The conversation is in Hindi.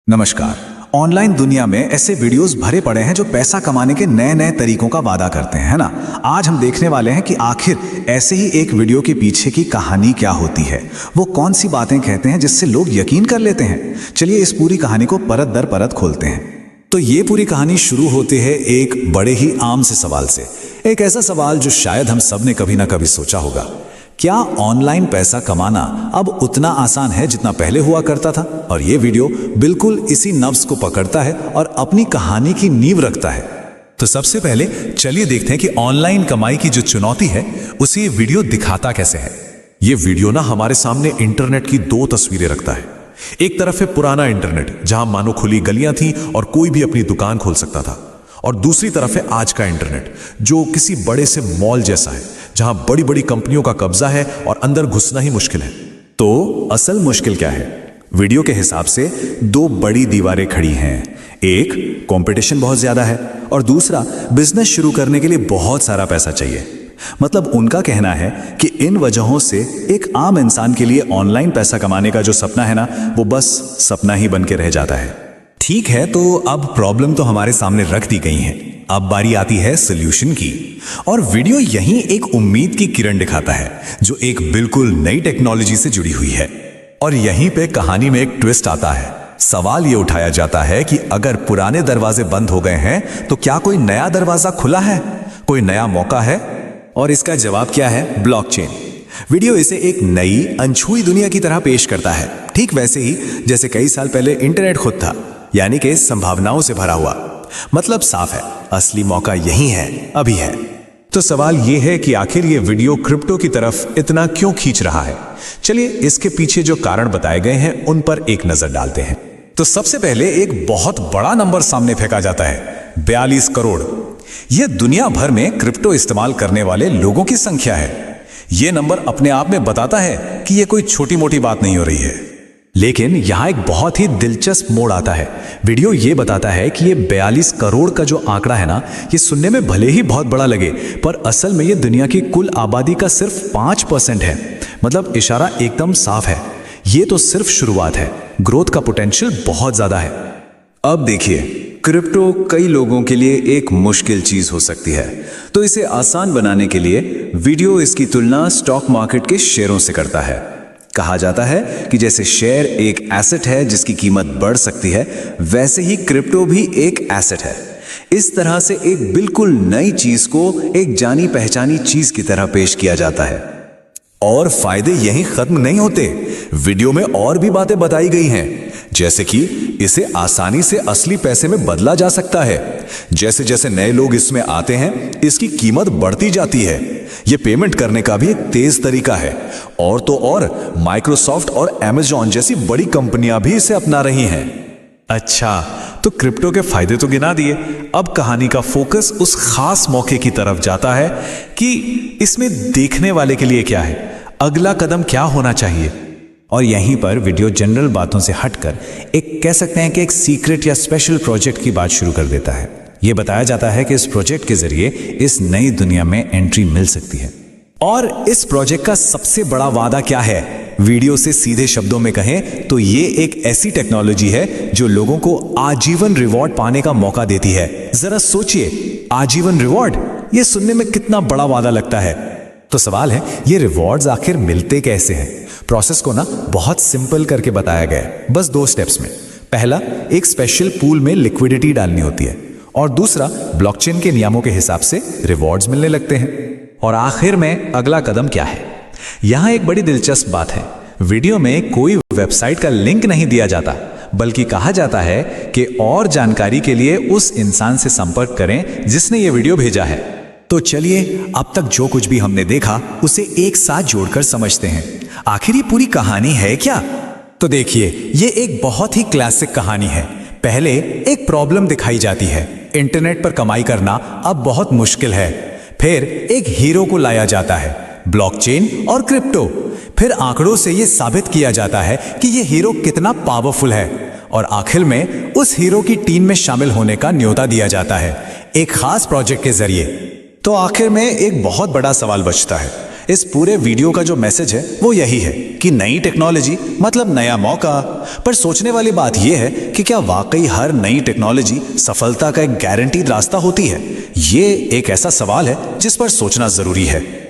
नमस्कार। ऑनलाइन दुनिया में ऐसे वीडियोस भरे पड़े हैं जो पैसा कमाने के नए नए तरीकों का वादा करते हैं, है ना। आज हम देखने वाले हैं कि आखिर ऐसे ही एक वीडियो के पीछे की कहानी क्या होती है, वो कौन सी बातें कहते हैं जिससे लोग यकीन कर लेते हैं। चलिए इस पूरी कहानी को परत दर परत खोलते हैं। तो ये पूरी कहानी शुरू होती है एक बड़े ही आम से सवाल से। एक ऐसा सवाल जो शायद हम सब ने कभी ना कभी सोचा होगा, क्या ऑनलाइन पैसा कमाना अब उतना आसान है जितना पहले हुआ करता था। और ये वीडियो बिल्कुल इसी नब्ज को पकड़ता है और अपनी कहानी की नींव रखता है। तो सबसे पहले चलिए देखते हैं कि ऑनलाइन कमाई की जो चुनौती है उसे ये वीडियो दिखाता कैसे है। ये वीडियो ना हमारे सामने इंटरनेट की दो तस्वीरें रखता है। एक तरफ है पुराना इंटरनेट जहां मानो खुली गलियां थी और कोई भी अपनी दुकान खोल सकता था, और दूसरी तरफ है आज का इंटरनेट जो किसी बड़े से मॉल जैसा है जहां बड़ी बड़ी कंपनियों का कब्जा है और अंदर घुसना ही मुश्किल है। तो असल मुश्किल क्या है? वीडियो के हिसाब से दो बड़ी दीवारें खड़ी हैं। एक, कंपटीशन बहुत ज्यादा है, और दूसरा, बिजनेस शुरू करने के लिए बहुत सारा पैसा चाहिए। मतलब उनका कहना है कि इन वजहों से एक आम इंसान के लिए ऑनलाइन पैसा कमाने का जो सपना है ना, वो बस सपना ही बन के रह जाता है। ठीक है, तो अब प्रॉब्लम तो हमारे सामने रख दी गई है। अब बारी आती है सॉल्यूशन की। और वीडियो यहीं एक उम्मीद की किरण दिखाता है जो एक बिल्कुल नई टेक्नोलॉजी से जुड़ी हुई है। और यहीं पे कहानी में एक ट्विस्ट आता है। सवाल ये उठाया जाता है कि अगर पुराने दरवाजे बंद हो गए हैं तो क्या कोई नया दरवाजा खुला है, कोई नया मौका है? और इसका जवाब क्या है? ब्लॉकचेन। वीडियो इसे एक नई अनछुई दुनिया की तरह पेश करता है, ठीक वैसे ही जैसे कई साल पहले इंटरनेट खुद था, यानी कि संभावनाओं से भरा हुआ। मतलब साफ है, असली मौका यही है, अभी है। तो सवाल यह है कि आखिर ये वीडियो क्रिप्टो की तरफ इतना क्यों खींच रहा है। चलिए इसके पीछे जो कारण बताए गए हैं उन पर एक नजर डालते हैं। तो सबसे पहले एक बहुत बड़ा नंबर सामने फेंका जाता है, 42 करोड़। यह दुनिया भर में क्रिप्टो इस्तेमाल करने वाले लोगों की संख्या है। यह नंबर अपने आप में बताता है कि यह कोई छोटी मोटी बात नहीं हो रही है। लेकिन यहां एक बहुत ही दिलचस्प मोड़ आता है। वीडियो ये बताता है कि ये 42 करोड़ का जो आंकड़ा है ना, ये सुनने में भले ही बहुत बड़ा लगे, पर असल में ये दुनिया की कुल आबादी का सिर्फ 5% है। मतलब इशारा एकदम साफ है, ये तो सिर्फ शुरुआत है, ग्रोथ का पोटेंशियल बहुत ज्यादा है। अब देखिए, क्रिप्टो कई लोगों के लिए एक मुश्किल चीज हो सकती है, तो इसे आसान बनाने के लिए वीडियो इसकी तुलना स्टॉक मार्केट के शेयरों से करता है। कहा जाता है कि जैसे शेयर एक एसेट है जिसकी कीमत बढ़ सकती है, वैसे ही क्रिप्टो भी एक एसेट है। इस तरह से एक बिल्कुल नई चीज को एक जानी पहचानी चीज की तरह पेश किया जाता है। और फायदे यहीं खत्म नहीं होते। वीडियो में और भी बातें बताई गई हैं, जैसे कि इसे आसानी से असली पैसे में बदला जा सकता है। जैसे जैसे नए लोग इसमें आते हैं, इसकी कीमत बढ़ती जाती है। यह पेमेंट करने का भी एक तेज तरीका है। और तो और माइक्रोसॉफ्ट और अमेज़न जैसी बड़ी कंपनियां भी इसे अपना रही हैं। अच्छा, तो क्रिप्टो के फायदे तो गिना दिए। अब कहानी का फोकस उस खास मौके की तरफ जाता है कि इसमें देखने वाले के लिए क्या है, अगला कदम क्या होना चाहिए। और यहीं पर वीडियो जनरल बातों से हटकर एक कह सकते हैं कि एक सीक्रेट या स्पेशल प्रोजेक्ट की बात शुरू कर देता है। यह बताया जाता है कि इस प्रोजेक्ट के जरिए इस नई दुनिया में एंट्री मिल सकती है। और इस प्रोजेक्ट का सबसे बड़ा वादा क्या है? वीडियो से सीधे शब्दों में कहें तो ये एक ऐसी टेक्नोलॉजी है जो लोगों को आजीवन रिवॉर्ड पाने का मौका देती है। जरा सोचिए, आजीवन रिवॉर्ड, ये सुनने में कितना बड़ा वादा लगता है। तो सवाल है, ये रिवॉर्ड्स आखिर मिलते कैसे हैं? प्रोसेस को ना बहुत सिंपल करके बताया गया है, बस 2 स्टेप्स में। पहला, एक स्पेशल पूल में लिक्विडिटी डालनी होती है, और दूसरा, ब्लॉकचेन के नियमों के हिसाब से रिवॉर्ड्स मिलने लगते हैं। और आखिर में अगला कदम क्या है? यहां एक बड़ी दिलचस्प बात है। वीडियो में कोई वेबसाइट का लिंक नहीं दिया जाता, बल्कि कहा जाता है कि और जानकारी के लिए उस इंसान से संपर्क करें जिसने ये वीडियो भेजा है। तो चलिए अब तक जो कुछ भी हमने देखा उसे एक साथ जोड़कर समझते हैं। आखिर ये पूरी कहानी है क्या? तो देखिए, ये एक बहुत ही क्लासिक कहानी है। पहले एक प्रॉब्लम दिखाई जाती है, इंटरनेट पर कमाई करना अब बहुत मुश्किल है। फिर एक हीरो को लाया जाता है, ब्लॉकचेन और क्रिप्टो। फिर आंकड़ों से यह साबित किया जाता है कि यह हीरो कितना पावरफुल है, और आखिर में उस हीरो की टीम में शामिल होने का न्योता दिया जाता है एक खास प्रोजेक्ट के जरिए। तो आखिर में एक बहुत बड़ा सवाल बचता है, इस पूरे वीडियो का जो मैसेज है वो यही है कि नई टेक्नोलॉजी मतलब नया मौका। पर सोचने वाली बात यह है कि क्या वाकई हर नई टेक्नोलॉजी सफलता का एक गारंटीड रास्ता होती है? ये एक ऐसा सवाल है जिस पर सोचना जरूरी है।